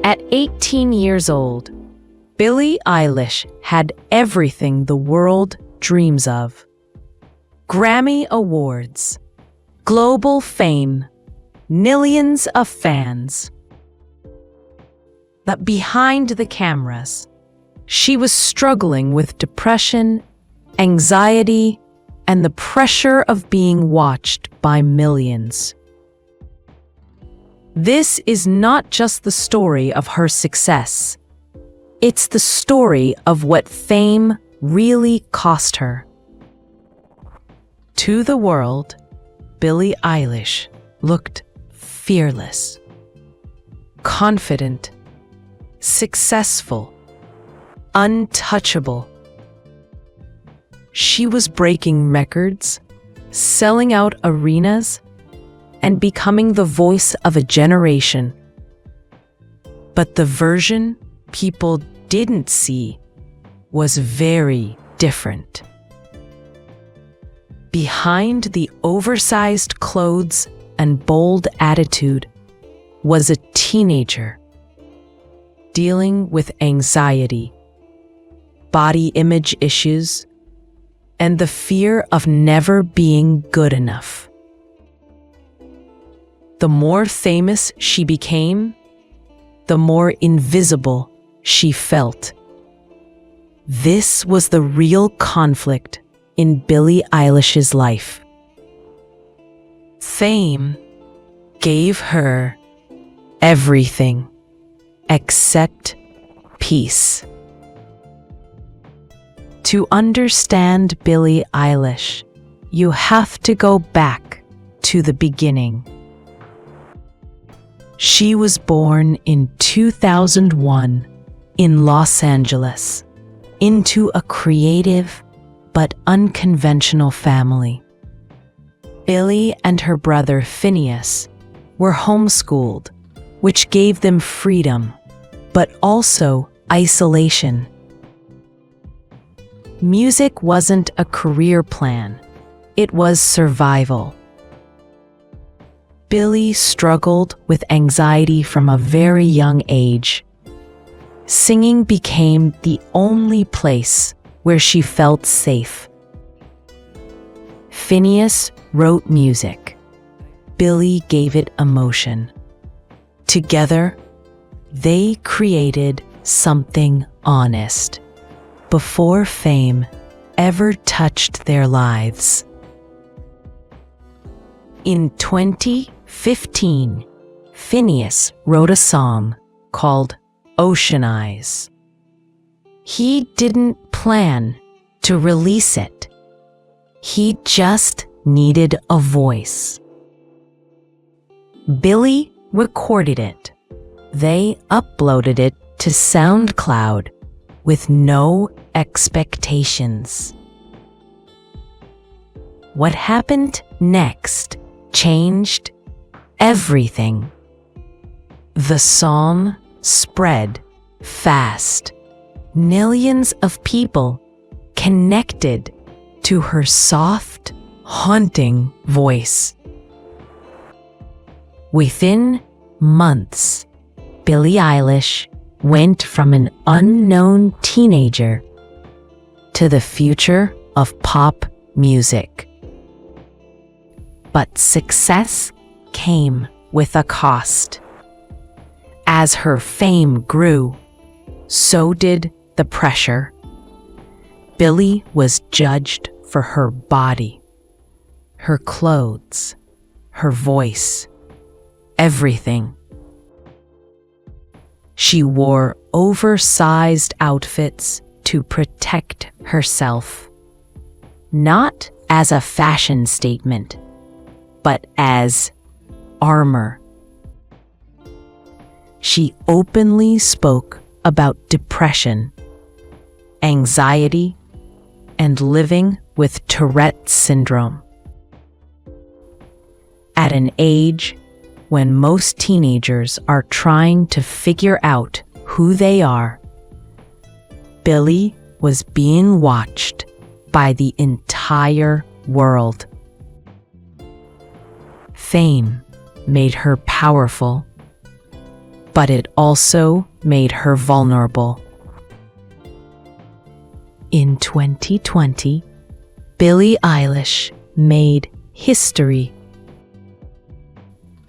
At 18 years old, Billie Eilish had everything the world dreams of. Grammy Awards, global fame, millions of fans. But behind the cameras, she was struggling with depression, anxiety, and the pressure of being watched by millions. This is not just the story of her success. It's the story of what fame really cost her. To the world, Billie Eilish looked fearless, confident, successful, untouchable. She was breaking records, selling out arenas, and becoming the voice of a generation. But the version people didn't see was very different. Behind the oversized clothes and bold attitude was a teenager dealing with anxiety, body image issues, and the fear of never being good enough. The more famous she became, the more invisible she felt. This was the real conflict in Billie Eilish's life. Fame gave her everything except peace. To understand Billie Eilish, you have to go back to the beginning. She was born in 2001 in Los Angeles into a creative but unconventional family. Billie and her brother Phineas were homeschooled, which gave them freedom, but also isolation. Music wasn't a career plan, it was survival. Billie struggled with anxiety from a very young age. Singing became the only place where she felt safe. Phineas wrote music. Billie gave it emotion. Together, they created something honest before fame ever touched their lives. In 2015, Phineas wrote a song called Ocean Eyes. He didn't plan to release it. He just needed a voice. Billie recorded it. They uploaded it to SoundCloud with no expectations. What happened next changed everything. The song spread fast. Millions of people connected to her soft, haunting voice. Within months, Billie Eilish went from an unknown teenager to the future of pop music. But success came with a cost. As her fame grew, so did the pressure. Billie was judged for her body, her clothes, her voice, everything. She wore oversized outfits to protect herself, not as a fashion statement, but as armor. She openly spoke about depression, anxiety, and living with Tourette's syndrome. At an age when most teenagers are trying to figure out who they are, Billie was being watched by the entire world. Fame made her powerful, but it also made her vulnerable. In 2020, Billie Eilish made history.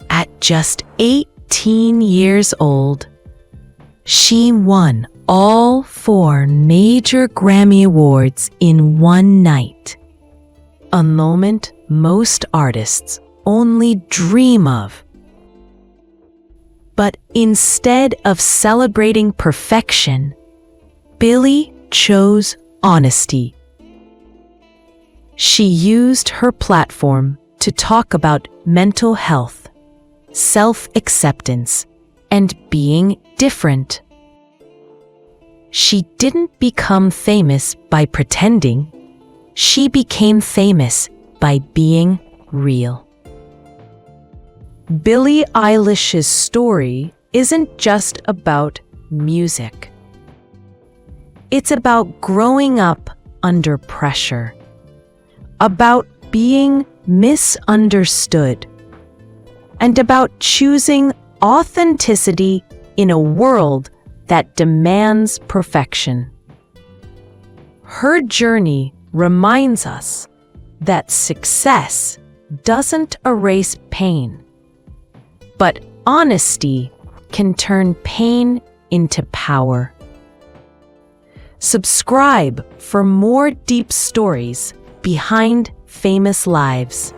At just 18 years old, she won all 4 major Grammy Awards in one night, a moment most artists only dream of. But instead of celebrating perfection, Billie chose honesty. She used her platform to talk about mental health, self-acceptance, and being different. She didn't become famous by pretending. She became famous by being real. Billie Eilish's story isn't just about music. It's about growing up under pressure, about being misunderstood, and about choosing authenticity in a world that demands perfection. Her journey reminds us that success doesn't erase pain, but honesty can turn pain into power. Subscribe for more deep stories behind famous lives.